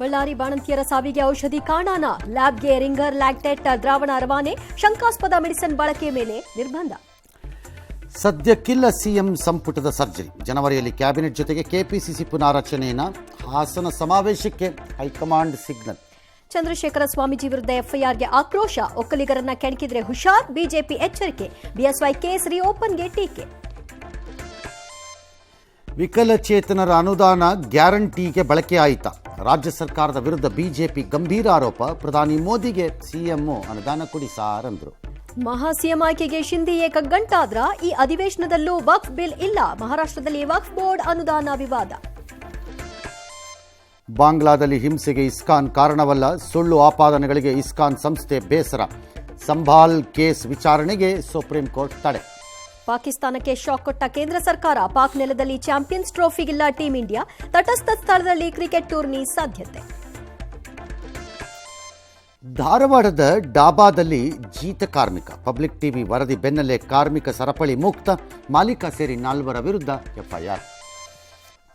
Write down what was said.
ಬಳ್ಳಾರಿ ಬಾಣಂತಿಯರ ಸಾವಿಗೆ ಔಷಧಿ ಕಾಣಾನ, ಲ್ಯಾಬ್ಗೆ ringer lactate ದ್ರಾವಣ ರವಾನೆ, ಶಂಕಾಸ್ಪದ ಮೆಡಿಸಿನ್ ಬಳಕೆ ಮೇಲೆ ನಿರ್ಬಂಧ. ಸದ್ಯಕ್ಕಿಲ್ಲ ಸಿಎಂ ಸಂಪುಟದ ಸರ್ಜರಿ. ಜನವರಿಯಲ್ಲಿ ಕ್ಯಾಬಿನೆಟ್ ಜೊತೆಗೆ ಕೆಪಿಸಿಸಿ ಪುನಾರಚನೆಯನ್ನು ಹಾಸನ ಸಮಾವೇಶಕ್ಕೆ ಹೈಕಮಾಂಡ್ ಸಿಗ್ನಲ್. ಚಂದ್ರಶೇಖರ ಸ್ವಾಮೀಜಿ ವಿರುದ್ಧ ಎಫ್ಐಆರ್ಗೆ ಆಕ್ರೋಶ, ಒಕ್ಕಲಿಗರನ್ನ ಕೆಣಕಿದ್ರೆ ಹುಷಾರ್, ಬಿಜೆಪಿ ಎಚ್ಚರಿಕೆ. ಬಿಎಸ್ವೈ ಕೇಸ್ ರಿಓಪನ್ಗೆ ಟೀಕೆ. ವಿಕಲಚೇತನರ ಅನುದಾನ ಗ್ಯಾರಂಟಿಗೆ ಬಳಕೆ ಆಯಿತಾ? ರಾಜ್ಯ ಸರ್ಕಾರದ ವಿರುದ್ಧ ಬಿಜೆಪಿ ಗಂಭೀರ ಆರೋಪ. ಪ್ರಧಾನಿ ಮೋದಿಗೆ ಸಿಎಂ ಅನುದಾನ ಕೊಡಿ ಸಾರ್ ಅಂದ್ರು. ಮಹಾ ಸಿಎಂ ಆಯ್ಕೆಗೆ ಶಿಂದೆಯೇ ಕಗ್ಗಂಟಾದ್ರ, ಈ ಅಧಿವೇಶನದಲ್ಲೂ ವಕ್ಫ್ ಬಿಲ್ ಇಲ್ಲ. ಮಹಾರಾಷ್ಟ್ರದಲ್ಲಿ ವಕ್ಫ್ ಬೋರ್ಡ್ ಅನುದಾನ ವಿವಾದ. ಬಾಂಗ್ಲಾದಲ್ಲಿ ಹಿಂಸೆಗೆ ಇಸ್ಕಾನ್ ಕಾರಣವಲ್ಲ, ಸುಳ್ಳು ಆಪಾದನೆಗಳಿಗೆ ಇಸ್ಕಾನ್ ಸಂಸ್ಥೆ ಬೇಸರ. ಸಂಭಾಲ್ ಕೇಸ್ ವಿಚಾರಣೆಗೆ ಸುಪ್ರೀಂ ಕೋರ್ಟ್ ತಡೆ. ಪಾಕಿಸ್ತಾನಕ್ಕೆ ಶಾಕ್ ಕೊಟ್ಟ ಕೇಂದ್ರ ಸರ್ಕಾರ, ಪಾಕ್ ನೆಲದಲ್ಲಿ ಚಾಂಪಿಯನ್ಸ್ ಟ್ರೋಫಿಗಿಲ್ಲ ಟೀಂ ಇಂಡಿಯಾ, ತಟಸ್ಥ ಸ್ಥಳದಲ್ಲಿ ಕ್ರಿಕೆಟ್ ಟೂರ್ನಿ ಸಾಧ್ಯತೆ. ಧಾರವಾಡದ ಡಾಬಾದಲ್ಲಿ ಜೀತ ಕಾರ್ಮಿಕ, ಪಬ್ಲಿಕ್ ಟಿವಿ ವರದಿ ಬೆನ್ನಲ್ಲೇ ಕಾರ್ಮಿಕ ಸರಪಳಿ ಮುಕ್ತ, ಮಾಲೀಕ ಸೇರಿ 4 ವಿರುದ್ಧ ಎಫ್ಐಆರ್.